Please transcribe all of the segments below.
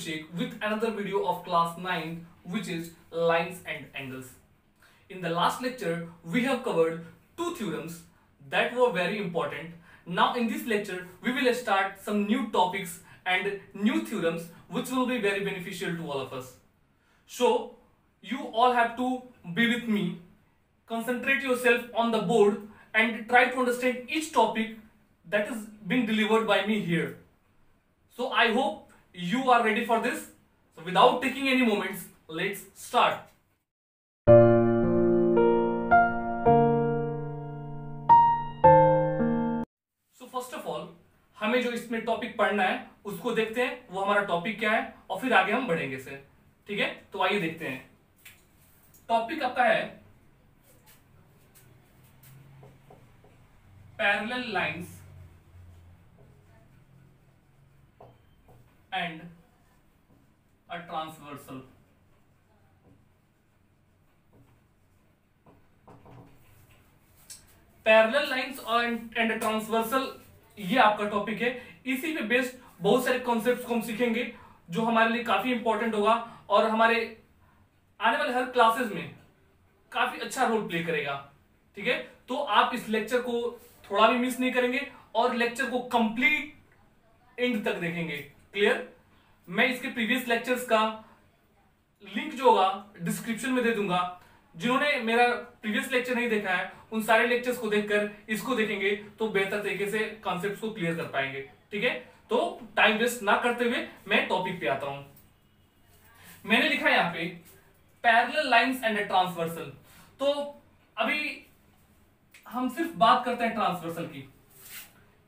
Abhishek with another video of class 9, which is lines and angles. In the last lecture, we have covered two theorems that were very important. Now in this lecture, we will start some new topics and new theorems which will be very beneficial to all of us. So you all have to be with me, concentrate yourself on the board and try to understand each topic that is being delivered by me here. So I hope you are ready for this. So without taking any moments, let's start. So first of all, हमें जो इसमें topic पढ़ना है उसको देखते हैं, वो हमारा टॉपिक क्या है और फिर आगे हम बढ़ेंगे इसे। ठीक है, तो आइए देखते हैं। टॉपिक आपका है parallel lines and a transversal. Parallel lines and a transversal, ये आपका टॉपिक है। इसी पे बेस्ड बहुत सारे कॉन्सेप्ट्स को हम सीखेंगे जो हमारे लिए काफी इंपॉर्टेंट होगा और हमारे आने वाले हर क्लासेस में काफी अच्छा रोल प्ले करेगा। ठीक है, तो आप इस लेक्चर को थोड़ा भी मिस नहीं करेंगे और लेक्चर को कंप्लीट एंड तक देखेंगे। क्लियर? मैं इसके प्रीवियस लेक्चर्स का लिंक जो होगा डिस्क्रिप्शन में दे दूंगा। जिन्होंने मेरा प्रीवियस लेक्चर नहीं देखा है उन सारे लेक्चर्स को देखकर इसको देखेंगे तो बेहतर तरीके से कॉन्सेप्ट्स को क्लियर कर पाएंगे। ठीक है, तो टाइम वेस्ट ना करते हुए मैं टॉपिक पे आता हूं। मैंने लिखा है यहां पे पैरेलल लाइंस एंड ट्रांसवर्सल। तो अभी हम सिर्फ बात करते हैं ट्रांसवर्सल की,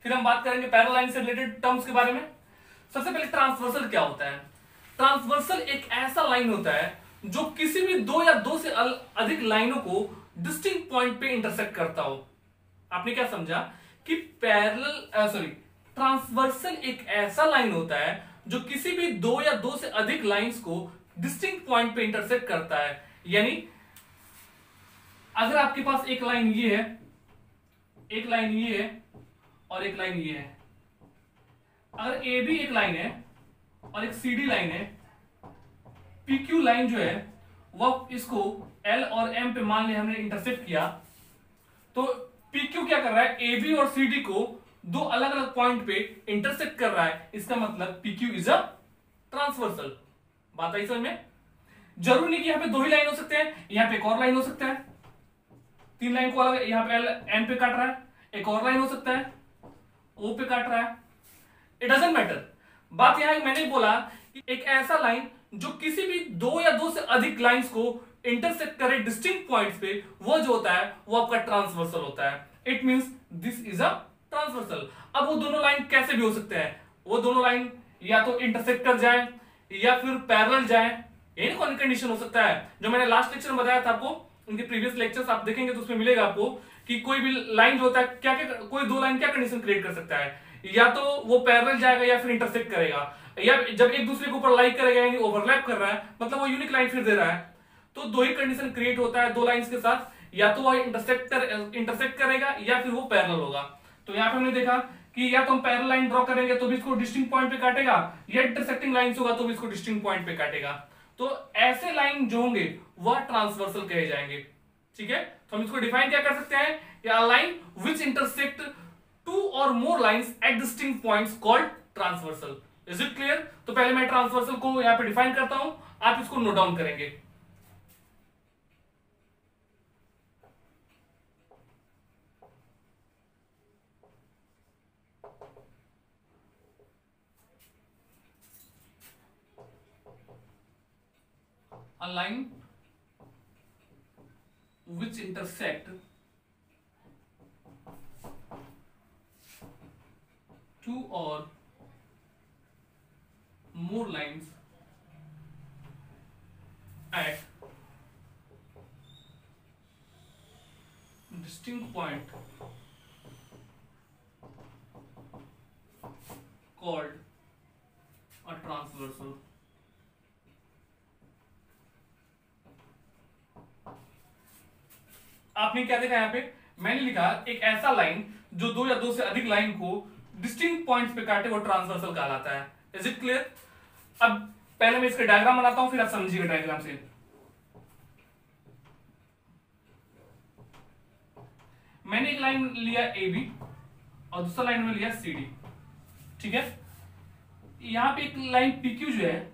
फिर हम बात करेंगे पैरेलल लाइन से रिलेटेड टर्म्स के बारे में। सबसे पहले ट्रांसवर्सल क्या होता है? ट्रांसवर्सल एक ऐसा लाइन होता है जो किसी भी दो या दो से अधिक लाइनों को डिस्टिंक्ट पॉइंट पे इंटरसेक्ट करता हो। आपने क्या समझा कि ट्रांसवर्सल एक ऐसा लाइन होता है जो किसी भी दो या दो से अधिक लाइंस को डिस्टिंक्ट पॉइंट पे इंटरसेक्ट करता है। यानी अगर आपके पास एक लाइन ये है, एक लाइन ये है और एक लाइन ये है, अगर ए बी एक लाइन है और एक सी डी लाइन है, पी क्यू लाइन जो है वह इसको एल और एम पे मान लिया हमने इंटरसेक्ट किया, तो पी क्यू क्या कर रहा है? ए बी और सी डी को दो अलग अलग पॉइंट पे इंटरसेक्ट कर रहा है। इसका मतलब P Q is a transversal. बात आई समझ में? जरूरी नहीं कि यहाँ पे दो ही लाइन हो सकते हैं, यहाँ पे एक और लाइन हो सकता है। तीन लाइन को अलग यहाँ पे एल एम पे काट रहा है, एक और लाइन हो सकता है ओ पे काट रहा है। It doesn't matter. बात यहां मैंने बोला कि एक ऐसा लाइन जो किसी भी दो या दो से अधिक लाइंस को इंटरसेक्ट करे डिस्टिंक्ट पॉइंट्स पे, वो जो होता है वो आपका ट्रांसवर्सल होता है। It means this is a transversal. अब वो दोनों लाइन कैसे भी हो सकते हैं? वो दोनों लाइन या तो इंटरसेक्ट कर जाए या फिर पैरेलल जाए। यही कौन कंडीशन हो सकता है जो मैंने लास्ट लेक्चर में बताया था आपको। उनके प्रीवियस लेक्चर्स आप देखेंगे तो उसमें मिलेगा आपको कि कोई भी लाइन जो होता है क्या क्या, कोई दो लाइन क्या कंडीशन क्रिएट कर सकता है? या तो वो पैरेलल जाएगा या फिर इंटरसेक्ट करेगा, या जब एक दूसरे के ऊपर लाइक करेगा यानी ओवरलैप कर रहा है, मतलब वो यूनिक लाइन फिर दे रहा है। तो दो ही कंडीशन क्रिएट होता है दो लाइंस के साथ, या तो वो इंटरसेक्ट करेगा या फिर वो पैरेलल होगा। तो यहाँ पे हमने देखा कि या तो हम पैरेलल लाइन ड्रॉ करेंगे तो भी इसको डिस्टिंक्ट पॉइंट पे काटेगा, या इंटरसेक्टिंग लाइंस होगा तो भी इसको डिस्टिंक्ट पॉइंट पे काटेगा। तो ऐसे लाइन जो होंगे वह ट्रांसवर्सल कहे जाएंगे। ठीक है, तो हम इसको डिफाइन क्या कर सकते हैं? या line which intersect two or more lines at distinct points called transversal. Is it clear? तो पहले मैं ट्रांसवर्सल को यहां पे डिफाइन करता हूं, आप इसको नोट डाउन करेंगे। A line which intersect two or more lines at distinct point called a transversal. आपने क्या देखा यहाँ पे? मैंने लिखा एक ऐसा लाइन जो दो या दो से अधिक लाइन को डिस्टिंक्ट पॉइंट्स पे काटे वो ट्रांसवर्सल कहलाता है। Is it clear? अब पहले मैं इसका डायग्राम बनाता हूं, फिर आप समझिएगा डायग्राम से। मैंने एक लाइन लिया ए बी और दूसरा लाइन में लिया सी डी, ठीक है। यहां पे एक लाइन पी क्यू जो है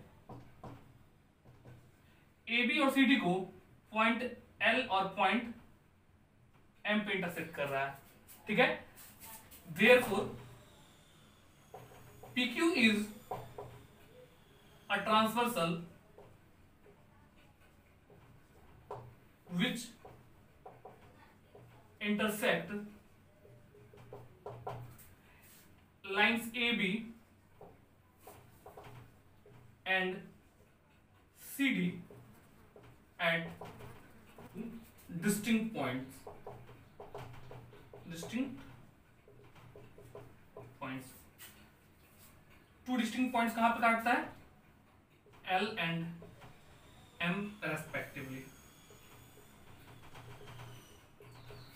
ए बी और सी डी को पॉइंट एल और पॉइंट एम पे इंटरसेक्ट कर रहा है, ठीक है। Therefore P Q is a transversal which intersect lines AB and CD at distinct points. Two distinct points कहां पे काटता है? L and M respectively.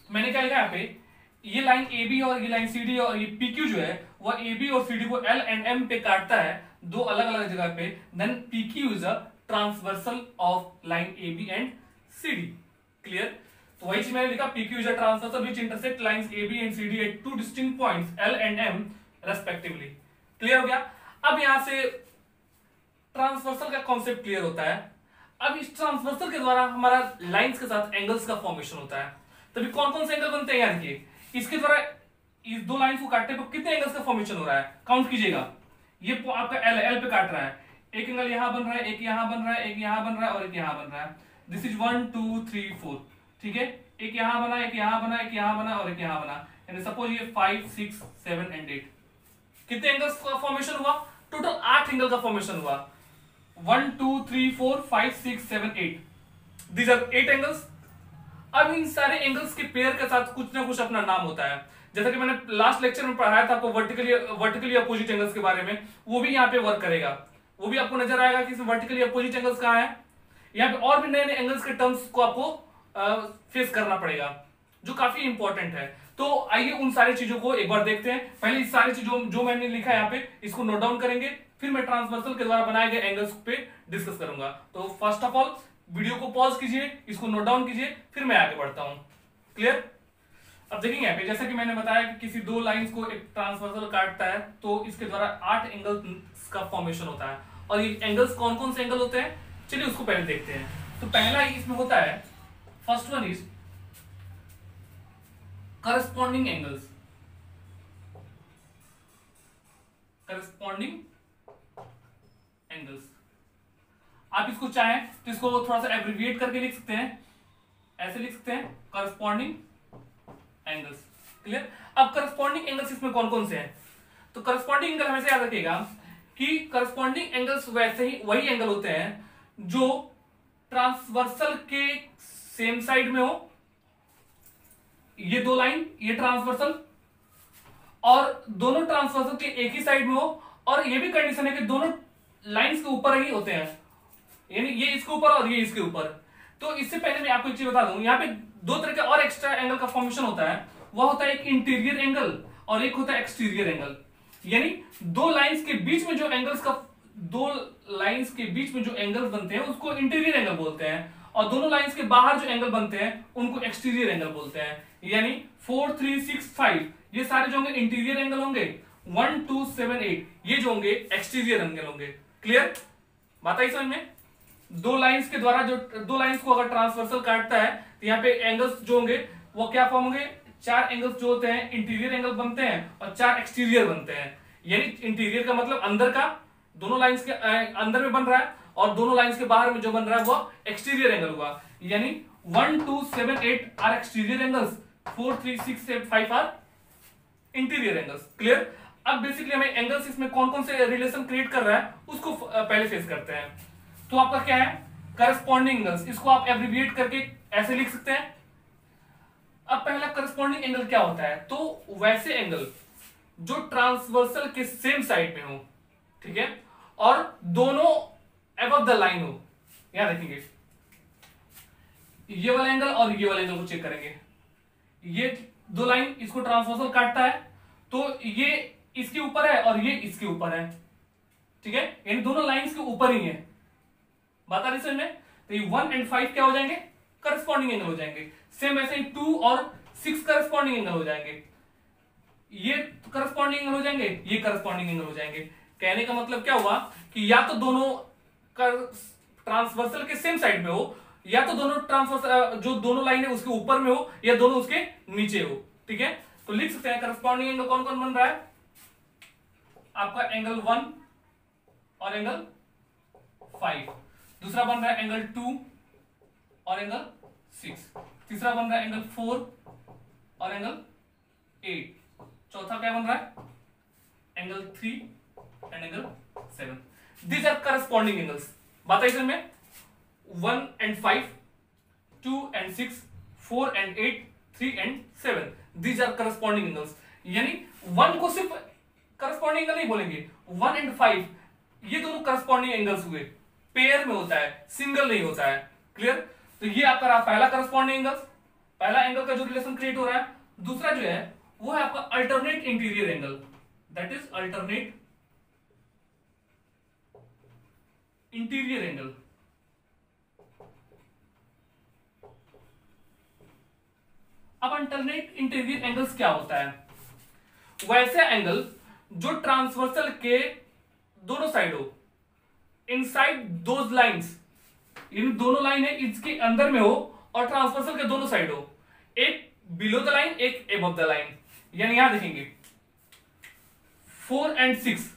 मैंने क्या लिखा यहाँ पे, ये लाइन ए बी और ये लाइन सी डी और ये पी क्यू जो है वह ए बी और सी डी को एल एंड एम पे काटता है, दो अलग अलग जगह पे। Then P Q is a transversal of line A B and C D. Clear? तो वही चीज मैंने लिखा, P Q is a transversal which intersect lines A B and C D at two distinct points L and M respectively. Clear हो गया? अब यहां से ट्रांसवर्सल का कॉन्सेप्ट क्लियर होता है। अब इस ट्रांसवर्सल के द्वारा हमारा लाइंस के साथ एंगल्स का फॉर्मेशन होता है। तभी कौन कौन से एंगल बनते हैं? यार देखिए, इसके द्वारा इस दो लाइंस को काटने पर कितने एंगल्स का फॉर्मेशन हो रहा है, काउंट कीजिएगा। ये आपका एल पे काट रहा है, एक एंगल यहां बन रहा है, एक यहां बन रहा है, एक यहां बन रहा है और एक यहां बन रहा है। दिस इज 1 2 3 4, ठीक है। एक यहां बना, एक यहां बना, एक यहां बना और एक यहां बना। यानी सपोज ये 5 6 7 एंड 8, कितने एंगल्स का फॉर्मेशन हुआ? टोटल 8 एंगल का फॉर्मेशन हुआ। 1 2 3 4 5 6 7 8, दीज आर 8 एंगल्स। अब इन सारे एंगल्स के पेयर के साथ कुछ ना कुछ अपना नाम होता है। जैसा कि मैंने लास्ट लेक्चर में पढ़ाया था आपको वर्टिकली अपोजिट एंगल्स के बारे में, वो भी यहाँ पे वर्क करेगा। वो भी आपको नजर आएगा कि इसमें वर्टिकली अपोजिट एंगल्स कहाँ है। यहाँ पे और भी नए नए एंगल्स के टर्म्स को आपको फेस करना पड़ेगा, जो काफी इंपॉर्टेंट है। तो आइए उन सारी चीजों को एक बार देखते हैं। पहले इस सारी चीजों जो मैंने लिखा है यहाँ पे, इसको नोट डाउन करेंगे, फिर मैं ट्रांसवर्सल के द्वारा बनाए गए एंगल्स पे डिस्कस करूंगा। तो फर्स्ट ऑफ ऑल वीडियो को पॉज कीजिए, इसको नोट डाउन कीजिए, फिर मैं आगे बढ़ता हूं। क्लियर? अब देखेंगे यहाँ पे, जैसा कि मैंने बताया कि किसी दो लाइंस को एक ट्रांसवर्सल काटता है तो इसके द्वारा 8 एंगल्स का फॉर्मेशन होता है। और ये एंगल्स कौन कौन से एंगल होते हैं, चलिए उसको पहले देखते हैं। तो पहला इसमें होता है, first one is corresponding angles. Corresponding angles, आप इसको चाहें तो इसको थोड़ा सा एब्रिविएट करके लिख सकते हैं, ऐसे लिख सकते हैं, करस्पॉन्डिंग एंगल्स। क्लियर? अब करस्पॉन्डिंग एंगल्स इसमें कौन कौन से हैं? तो करस्पॉन्डिंग एंगल हमेशा याद रखिएगा कि करस्पॉन्डिंग एंगल्स वैसे ही वही एंगल होते हैं जो ट्रांसवर्सल के सेम साइड में हो। ये दो लाइन, ये ट्रांसवर्सल, और दोनों ट्रांसवर्सल के एक ही साइड में हो, और ये भी कंडीशन है कि दोनों लाइंस के ऊपर ही होते हैं, यानी ये इसके ऊपर और ये इसके ऊपर। तो इससे पहले मैं आपको एक चीज बता दूं, यहाँ पे दो तरह के और एक्स्ट्रा एंगल का फॉर्मेशन होता है। वह होता है एक इंटीरियर एंगल और एक होता है एक्सटीरियर एंगल। यानी दो लाइंस के बीच में जो एंगल्स बनते हैं उसको इंटीरियर एंगल बोलते हैं, और दोनों लाइंस के बाहर जो एंगल बनते हैं उनको एक्सटीरियर एंगल बोलते हैं। यानी 4 3 6 5 ये सारे जो होंगे इंटीरियर एंगल होंगे, 1 2 7 8 ये जो होंगे एक्सटीरियर एंगल होंगे। क्लियर? बात आई समझ में? दो लाइंस के द्वारा, जो दो लाइंस को अगर ट्रांसवर्सल काटता है तो यहाँ पे एंगल्स जो होंगे वो क्या फॉर्म होंगे? 4 एंगल्स जो होते हैं इंटीरियर एंगल बनते हैं और 4 एक्सटीरियर बनते हैं। यानी इंटीरियर का मतलब अंदर का, दोनों लाइंस के अंदर में बन रहा है, और दोनों लाइंस के बाहर में जो बन रहा है वो एक्सटीरियर एंगल हुआ। यानी 1 2 7 8 are exterior angles, 4 3 6 7 5 are interior angles. Clear? अब बेसिकली हमें एंगल्स इसमें कौन कौन से रिलेशन क्रिएट कर रहा है उसको पहले फेस करते हैं। तो आपका क्या है? करस्पॉन्डिंग एंगल्स, इसको आप एब्रिविएट करके ऐसे लिख सकते हैं। अब पहला करस्पॉन्डिंग एंगल क्या होता है? तो वैसे एंगल जो ट्रांसवर्सल के सेम साइड में हो, ठीक है, और दोनों अबव द लाइन हो। यहां देखेंगे ये वाला एंगल और ये वाला एंगल को चेक करेंगे। ये दो लाइन इसको ट्रांसवर्सल काटता है तो ये इसके ऊपर है और ये इसके ऊपर है। ठीक है, यानी दोनों लाइंस के ऊपर ही है। बात आ रही समझ में? तो ये 1 और 5 क्या हो जाएंगे? करस्पॉन्डिंग एंगल हो जाएंगे। सेम ऐसे ही 2 और 6 करस्पॉन्डिंग एंगल हो जाएंगे। ये करस्पॉन्डिंग एंगल हो जाएंगे, ये करस्पॉन्डिंग एंगल हो जाएंगे। कहने का मतलब क्या हुआ कि या तो दोनों ट्रांसवर्सल के सेम साइड में हो, या तो दोनों ट्रांसवर्सल जो दोनों लाइन है उसके ऊपर में हो, या दोनों उसके नीचे हो। ठीक है, तो लिख सकते हैं करस्पॉन्डिंग एंगल कौन कौन बन रहा है आपका? एंगल 1 और एंगल 5, दूसरा बन रहा है एंगल 2 और एंगल 6, तीसरा बन रहा है एंगल 4 और एंगल 8, चौथा क्या बन रहा है? Angle 3 and angle 7। These are corresponding angles. बात है इसमें 1 and 5, 2 and 6, 4 and 8, 3 and 7, these are corresponding angles। यानी 1 को सिर्फ करस्पॉन्डिंग एंगल नहीं बोलेंगे, 1 and 5 ये दोनों करस्पॉन्डिंग एंगल्स हुए, पेयर में होता है, सिंगल नहीं होता है। क्लियर? तो ये आपका रहा पहला करस्पॉन्डिंग एंगल, पहला एंगल का जो रिलेशन क्रिएट हो रहा है। दूसरा जो है वो है आपका alternate interior angle, that is alternate interior angle. अब अल्टरनेट इंटीरियर एंगल्स क्या होता है? वैसे एंगल जो ट्रांसवर्सल के दोनों साइड हो, इनसाइड दोज लाइंस, इन दोनों लाइन है इसके अंदर में हो और ट्रांसवर्सल के दोनों साइड हो, एक बिलो द लाइन एक एबव द लाइन। यानी यहां देखेंगे 4 and 6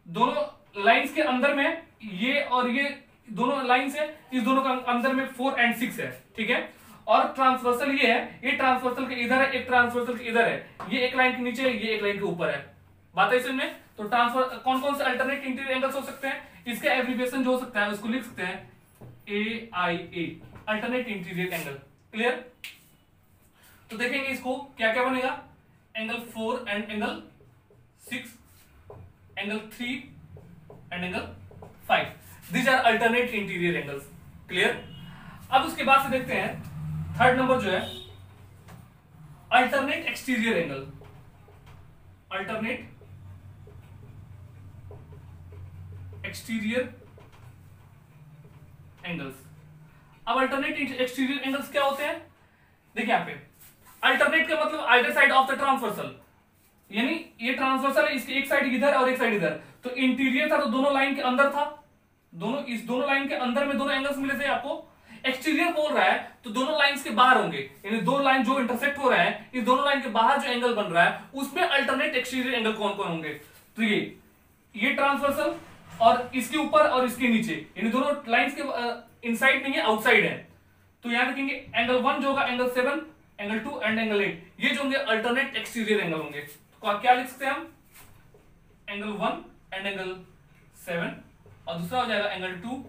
दोनों लाइंस के अंदर में, ये और ये दोनों लाइंस है, इस दोनों का अंदर में 4 and 6 है। ठीक है, और ट्रांसवर्सल ये है, ये ट्रांसवर्सल के इधर है, एक ट्रांसवर्सल के इधर है, ये एक लाइन के नीचे है, ये एक लाइन के ऊपर है। बात है इसमें? तो ट्रांसफर कौन कौन से अल्टरनेट इंटीरियर एंगल्स हो सकते हैं? इसका एब्रिविएशन जो हो सकता है उसको लिख सकते हैं AIA, alternate interior angle. Clear? तो देखेंगे इसको क्या क्या बनेगा? Angle 4 and angle 6, angle 3 and angle 5, these are alternate interior angles. Clear? अब उसके बाद से देखते हैं थर्ड नंबर जो है alternate exterior angle. Alternate exterior angles. अब अल्टरनेट एक्सटीरियर एंगल्स क्या होते हैं? देखिए यहां पे अल्टरनेट का मतलब either side of the transversal, यानी ये ट्रांसवर्सल है, इसकी एक साइड इधर और एक साइड इधर। तो इंटीरियर था तो दोनों लाइन के अंदर था, इस दोनों लाइन के अंदर में दोनों एंगल्स मिले थे आपको। एक्सटीरियर बोल रहा है तो दोनों लाइंस के बाहर होंगे, यानी दो लाइन जो इंटरसेक्ट हो रहा है, इस दोनों लाइन के बाहर जो एंगल बन रहा है उसमें अल्टरनेट एक्सटीरियर एंगल कौन कौन होंगे? तो ये ट्रांसवर्सल और इसके ऊपर और इसके नीचे, यानी दोनों लाइंस के इनसाइड नहीं है, आउटसाइड है। तो यहां देखेंगे एंगल 1 जो होगा, एंगल 7, एंगल 2 एंड एंगल 8, ये जो होंगे अल्टरनेट एक्सटीरियर एंगल होंगे। तो क्या लिख सकते हैं हम? एंगल 1 एंड एंगल 7, और दूसरा हो जाएगा angle 2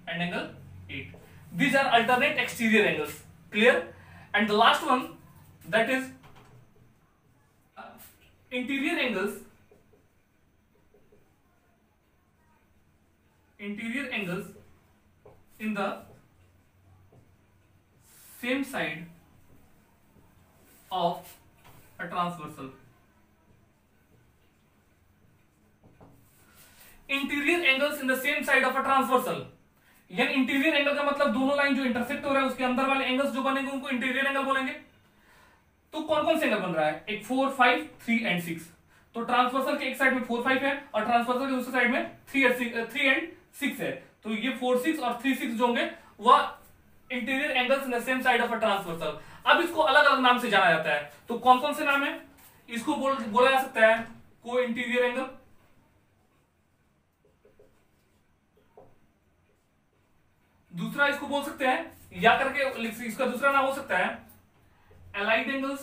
and angle 8। These are alternate exterior angles. Clear? And the last one, that is interior angles. Interior angles in the same side of a transversal. Interior angles in the same side of a transversal. यानी interior angle का मतलब दोनों line जो intersect हो रहा है उसके अंदर वाले एंगल्स जो बनेंगे उनको इंटीरियर एंगल बोलेंगे। तो कौन कौन से एंगल बन रहा है? एक 4, 5, 3 एंड 6। तो ट्रांसवर्सल के एक साइड में 4, 5 है और ट्रांसवर्सल के दूसरे साइड में 3 एंड 6 है। तो ये 4, 6 और 3, 6 जो होंगे वह interior angles in the same side of a transversal. अब इसको अलग अलग नाम से जाना जाता है। तो कौन कौन से नाम है? इसको बोला जा सकता है को इंटीरियर एंगल, दूसरा इसको बोल सकते हैं या करके इसका दूसरा नाम हो सकता है allied angles,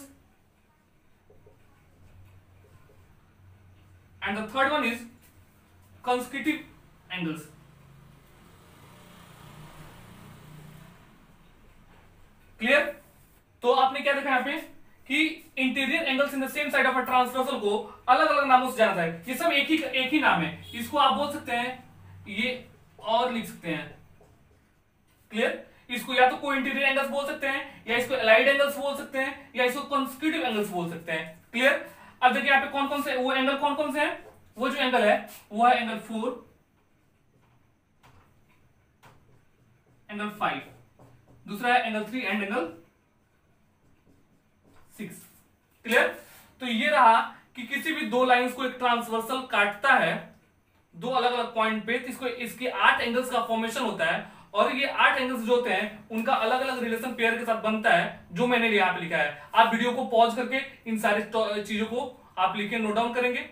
and the third one is consecutive angles. Clear? तो आपने क्या देखा यहां पे कि interior angles in the same side of a transversal को अलग अलग नामों से जाना था। ये सब एक ही नाम है। इसको आप बोल सकते हैं, ये और लिख सकते हैं। क्लियर? इसको या तो को इंटीरियर एंगल्स बोल सकते हैं, या इसको अलाइड एंगल्स बोल सकते हैं, या इसको कंसेक्यूटिव एंगल्स बोल सकते हैं। क्लियर? अब देखिए यहाँ पे कौन कौन से वो एंगल कौन कौन से हैं? वो जो एंगल है वो है एंगल 4, एंगल 5, दूसरा है एंगल 3 एंड एंगल 6। क्लियर? तो ये रहा कि किसी भी दो लाइंस को एक ट्रांसवर्सल काटता है दो अलग अलग पॉइंट पे, तो इसको इसके 8 एंगल्स का फॉर्मेशन होता है, और ये 8 एंगल्स जो होते हैं उनका अलग अलग रिलेशन पेयर के साथ बनता है, जो मैंने यहाँ पे लिखा है। आप वीडियो को पॉज करके इन सारी चीजों को आप लिख के नोट डाउन करेंगे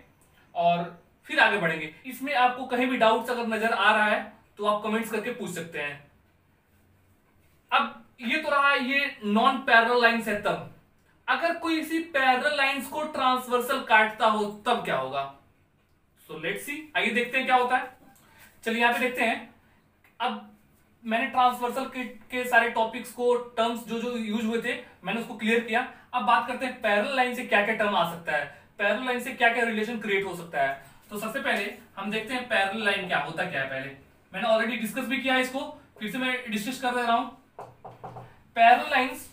और फिर आगे बढ़ेंगे। इसमें आपको कहीं भी डाउट्स अगर नजर आ रहा है तो आप कमेंट्स करके पूछ सकते हैं। अब ये तो रहा ये नॉन पैरेलल लाइंस है, तब अगर कोई इसी पैरेलल लाइंस को ट्रांसवर्सल काटता हो तब क्या होगा। सो लेट्स सी, आइए देखते हैं क्या होता है। चलिए यहां पे देखते हैं। अब मैंने ट्रांसवर्सल के सारे टॉपिक्स को, टर्म्स जो जो यूज हुए थे मैंने उसको क्लियर किया। अब बात करते हैं पैरेलल लाइन से क्या क्या टर्म आ सकता है, पैरेलल लाइन से क्या क्या रिलेशन क्रिएट हो सकता है। तो सबसे पहले हम देखते हैं पैरेलल लाइन क्या होता क्या है। पहले मैंने ऑलरेडी डिस्कस भी किया है इसको, फिर से मैं डिस्कस कर रहा हूं। पैरेलल लाइंस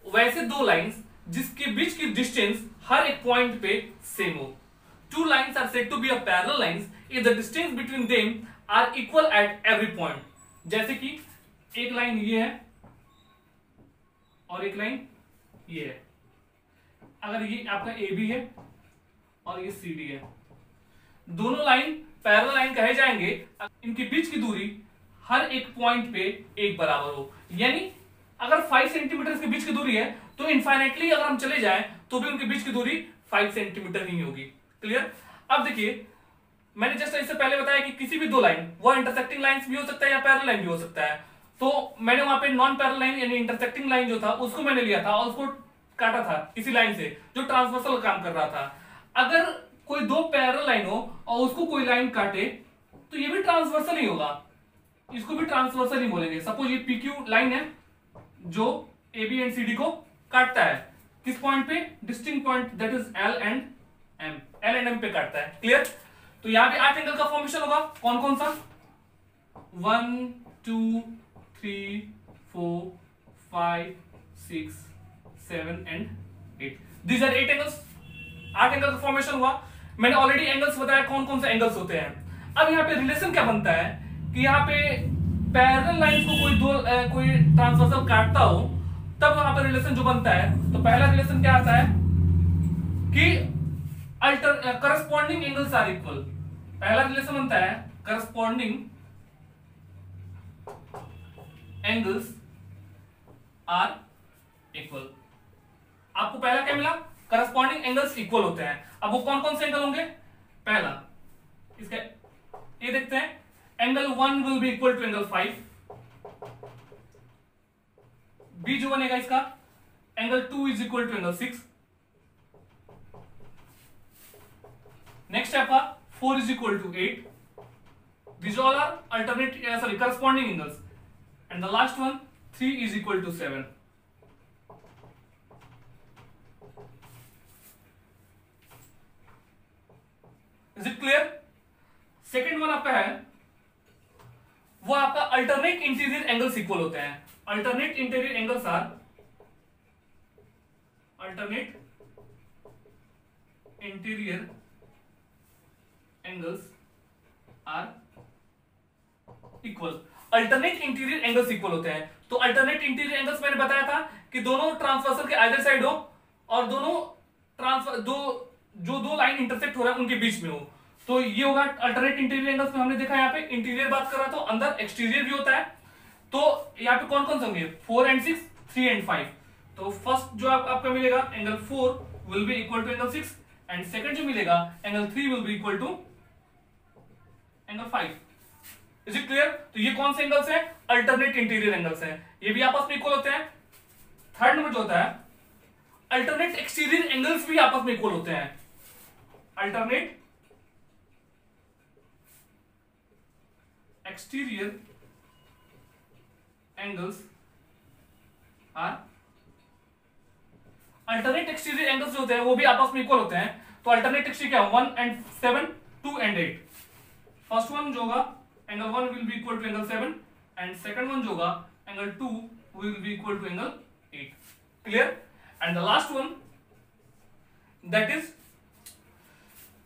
वैसे दो लाइंस जिसके बीच की डिस्टेंस हर एक पॉइंट पे सेम हो। Two lines are said to be a parallel lines if the distance between them are equal at every point। जैसे कि एक लाइन ये है और एक लाइन ये है। अगर ये आपका AB है और ये CD है, दोनों लाइन पैरेलल लाइन कहे जाएंगे इनके बीच की दूरी हर एक पॉइंट पे एक बराबर हो। यानी अगर 5 सेंटीमीटर के बीच की दूरी है तो इनफाइनेटली अगर हम चले जाएं तो भी उनके बीच की दूरी 5 सेंटीमीटर ही होगी। क्लियर? अब देखिए मैंने जस्ट इससे पहले बताया कि किसी भी दो लाइन, वो इंटरसेक्टिंग लाइंस भी हो सकता है या पैरेलल लाइन भी हो सकता है। तो मैंने वहां पे नॉन पैरेलल लाइन यानी इंटरसेक्टिंग लाइन जो था उसको मैंने लिया था और उसको काटा था इसी लाइन से जो ट्रांसवर्सल काम कर रहा था। अगर कोई दो पैरेलल लाइन हो और उसको कोई लाइन काटे तो ये भी ट्रांसवर्सल ही होगा, इसको भी ट्रांसवर्सल ही बोलेंगे। सपोज ये PQ लाइन है जो AB एंड CD को काटता है, किस पॉइंट पे? Distinct point that is L and M पे काटता है। क्लियर? तो यहां भी 8 एंगल का फॉर्मेशन होगा। कौन कौन सा? 1 2 3 4 5 6 7 and 8। These are 8 angles. 8 angle का फॉर्मेशन हुआ। मैंने ऑलरेडी एंगल्स बताया कौन कौन से एंगल्स होते हैं। अब यहाँ पे रिलेशन क्या बनता है कि यहाँ पे पैरेलल लाइंस को कोई ट्रांसवर्सल काटता हो तब वहां पर रिलेशन जो बनता है, तो पहला रिलेशन क्या आता है कि करस्पॉन्डिंग एंगल्स आर इक्वल। पहला रिलेशन बनता है करस्पॉन्डिंग एंगल्स आर इक्वल। आपको पहला क्या मिला? करस्पॉन्डिंग एंगल्स इक्वल होते हैं। अब वो कौन कौन से एंगल होंगे? पहला इसका ये देखते हैं, angle 1 will be equal to angle 5। B जो बनेगा इसका, angle 2 is equal to angle 6। Next है आपका 4 is equal to 8. These all are alternate, corresponding angles. And the last one 3 is equal to 7. Is it clear? Second one आपका है वो आपका alternate interior angles equal होते हैं। Alternate interior angles are alternate interior angles are equal. Alternate interior angles equal होते हैं। तो alternate interior angles मैंने बताया था कि दोनों ट्रांसवर्सल के आइदर साइड हो और दोनों दो लाइन इंटरसेक्ट हो रहा है उनके बीच में हो, तो ये होगा अल्टरनेट इंटीरियर एंगल्स में। हमने देखा यहाँ पे इंटीरियर बात कर रहा था, अंदर एक्सटीरियर भी होता है। तो यहाँ पे कौन कौन से होंगे? 4 and 6, 3 and 5। तो फर्स्ट जो आपका मिलेगा angle 4 will be equal to angle 6 and second जो मिलेगा angle 3 will be equal to angle 5। Is it clear? तो ये कौन से एंगल्स हैं? अल्टरनेट इंटीरियर एंगल्स हैं। ये भी आपस में इक्वल होते हैं। थर्ड नंबर जो होता है अल्टरनेट एक्सटीरियर एंगल्स भी आपस में इक्वल होते हैं। Alternate exterior angles are alternate exterior angles जो होते हैं वो भी आपस में इक्वल होते हैं। तो अल्टरनेट एक्सटीरियर क्या? 1 and 7, 2 and 8। फर्स्ट वन जो होगा angle 1 will be equal to angle 7 and second one जो होगा angle 2 will be equal to angle 8। Clear? And the last one that is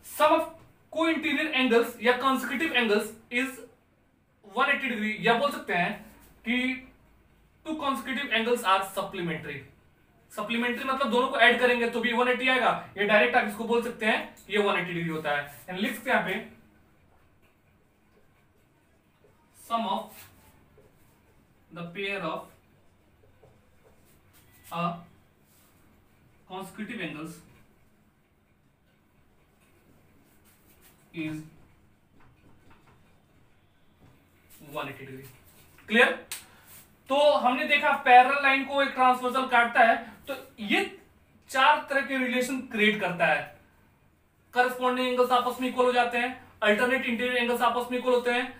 sum of co-interior angles या consecutive angles is 180 degree, या बोल सकते हैं कि two consecutive angles are supplementary. Supplementary मतलब दोनों को ऐड करेंगे तो भी 180 आएगा, ये डायरेक्ट आप इसको बोल सकते हैं ये 180 डिग्री होता है। एंड लिख सकते हैं यहां पे sum of the pair of a consecutive angles is 180 degree. Clear? तो हमने देखा पैरेलल लाइन को एक ट्रांसवर्सल काटता है तो ये चार तरह के रिलेशन क्रिएट करता है। करस्पॉन्डिंग एंगल्स आपस में इक्वल हो जाते हैं, अल्टरनेट इंटीरियर एंगल्स आपस में इक्वल होते हैं,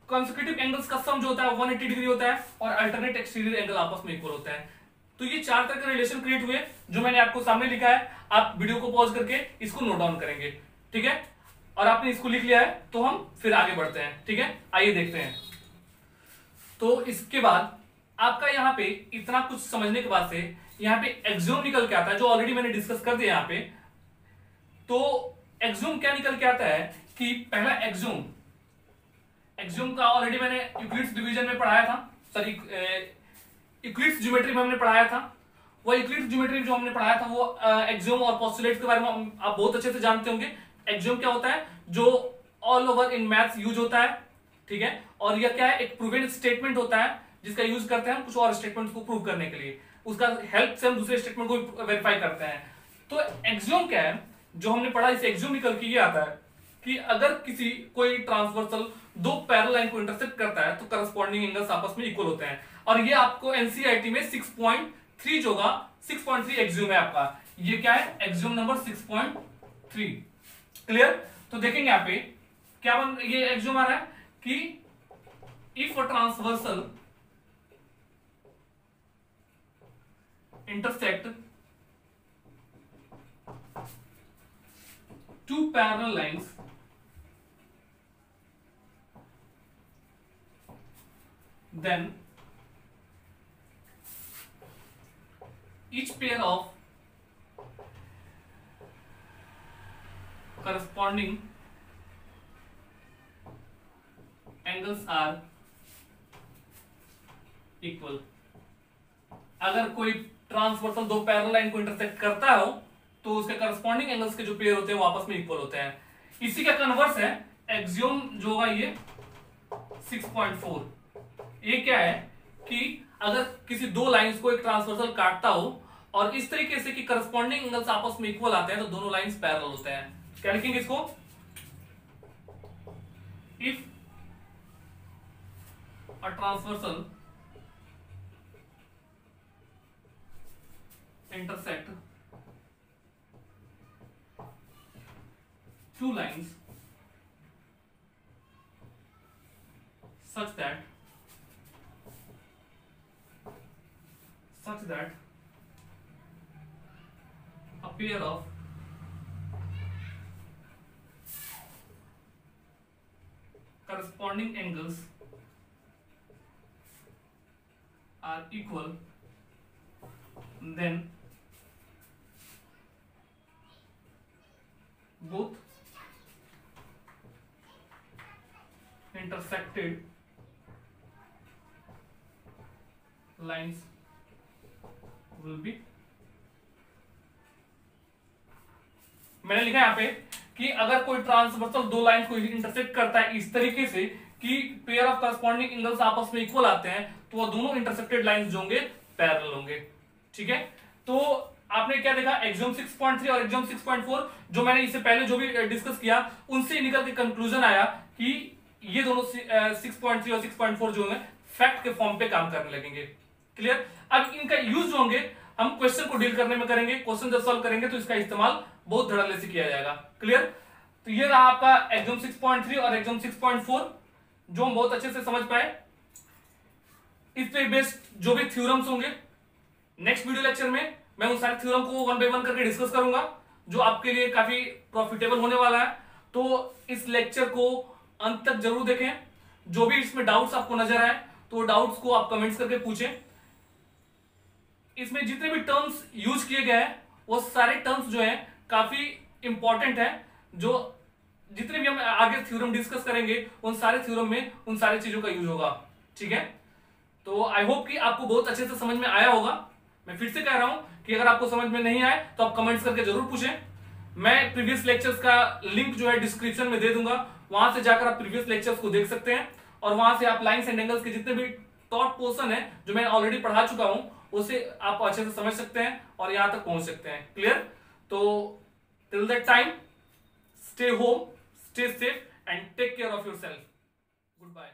कॉन्सिक्यूटिव एंगल्स का सम जो होता है 180 डिग्री होता है, और अल्टरनेट एक्सटीरियर एंगल आपस में इक्वल होता है। तो ये चार तरह के रिलेशन क्रिएट हुए जो मैंने आपको सामने लिखा है। आप वीडियो को पॉज करके इसको नोट डाउन करेंगे, ठीक है? और आपने इसको लिख लिया है तो हम फिर आगे बढ़ते हैं, ठीक है? आइए देखते हैं। तो इसके बाद आपका यहाँ पे इतना कुछ समझने के बाद से यहाँ पे एक्सियोम निकल के आता है, जो ऑलरेडी मैंने डिस्कस कर दिया यहाँ पे। तो एक्सियोम क्या निकल के आता है कि पहला एक्सियोम का ऑलरेडी मैंने यूक्लिड्स डिवीजन में पढ़ाया था, सॉरी यूक्लिड्स ज्योमेट्री में हमने पढ़ाया था। वो यूक्लिड्स ज्योमेट्री जो हमने पढ़ाया था वो एक्सियोम और पोस्टुलेट के बारे में आप बहुत अच्छे से जानते होंगे। एक्सियोम क्या होता है, जो all over in maths use होता है, ठीक है? और यह क्या है, एक प्रूवन स्टेटमेंट होता है जिसका यूज करते हैं हम कुछ और स्टेटमेंट को प्रूव करने के लिए, उसका हेल्प से हम दूसरे स्टेटमेंट को वेरीफाई करते हैं। तो एक्सियोम क्या है जो हमने पढ़ा, इसे एक्सियोम निकल के ये आता है कि अगर किसी कोई ट्रांसवर्सल दो पैरेलल लाइन को इंटरसेक्ट करता है तो करस्पॉन्डिंग एंगल्स आपस में इक्वल होते हैं। और ये आपको एनसीईआरटी में 6.3 जो होगा, 6.3 एक्सियोम है आपका। ये क्या है, एक्सियोम नंबर 6.3। क्लियर? तो देखेंगे यहाँ पे क्या ये एक्सियोम आ रहा है कि if a transversal intersect two parallel lines then each pair of corresponding angles are equal। अगर कोई ट्रांसवर्सल दो पैरेलल लाइन को इंटरसेक्ट करता हो तो उसके करस्पॉन्डिंग एंगल्स के जो पेयर होते हैं वो आपस में इक्वल होते हैं। इसी का कन्वर्स है एक्सियोम जो होगा ये 6.4। ये क्या है कि अगर किसी दो लाइंस को एक ट्रांसवर्सल काटता हो और इस तरीके से कि करस्पॉन्डिंग एंगल्स आपस में इक्वल आते हैं तो दोनों लाइंस पैरेलल होते हैं। क्या लिखेंगे इसको, if a transversal intersect two lines such that a pair of corresponding angles are equal, then both intersected lines will be। मैंने लिखा यहाँ पे कि अगर कोई ट्रांसवर्सल दो लाइंस को इंटरसेक्ट करता है इस तरीके से कि पेयर ऑफ करस्पॉन्डिंग एंगल्स आपस में इक्वल आते हैं तो वह दोनों इंटरसेक्टेड लाइंस जो होंगे पैरेलल होंगे, ठीक है? तो आपने क्या देखा, एक्सियोम 6.3 और एक्सियोम 6.4 जो मैंने इससे पहले जो भी डिस्कस किया उनसे निकल के कंक्लूजन आया कि ये दोनों 6.3 और 6.4 जो है फैक्ट के फॉर्म पे काम करने लगेंगे। क्लियर? अब इनका यूज जो होंगे हम क्वेश्चन को डील करने में करेंगे, क्वेश्चन जब सॉल्व करेंगे तो इसका इस्तेमाल बहुत धड़ल्ले से किया जाएगा। क्लियर? तो ये रहा आपका एक्सियोम 6.3 और एक्सियोम 6.4 जो हम बहुत अच्छे से समझ पाए। इस पे बेस्ड जो भी थ्योरम्स होंगे नेक्स्ट वीडियो लेक्चर में मैं उन सारे थ्योरम को 1 बाय 1 करके डिस्कस करूंगा जो आपके लिए काफी प्रॉफिटेबल होने वाला है। तो इस लेक्चर को अंत तक जरूर देखें। जो भी इसमें डाउट्स आपको नजर आए तो डाउट्स को आप कमेंट्स करके पूछें। इसमें जितने भी टर्म्स यूज किए गए हैं वो सारे टर्म्स जो हैं काफी इंपॉर्टेंट है, जो जितने भी हम आगे थ्योरम डिस्कस करेंगे उन सारे थ्योरम में उन सारी चीजों का यूज होगा। ठीक है, तो आई होप कि आपको बहुत अच्छे से समझ में आया होगा। मैं फिर से कह रहा हूं कि अगर आपको समझ में नहीं आए तो आप कमेंट्स करके जरूर पूछें। मैं प्रीवियस लेक्चर्स का लिंक जो है डिस्क्रिप्शन में दे दूंगा, वहां से जाकर आप प्रीवियस लेक्चर्स को देख सकते हैं और वहां से आप लाइन्स एंड एंगल्स के जितने भी टॉप पोर्शन है जो मैं ऑलरेडी पढ़ा चुका हूं उसे आप अच्छे से समझ सकते हैं और यहां तक पहुंच सकते हैं। क्लियर? तो till that time stay home, stay safe and take care of yourself. Good bye.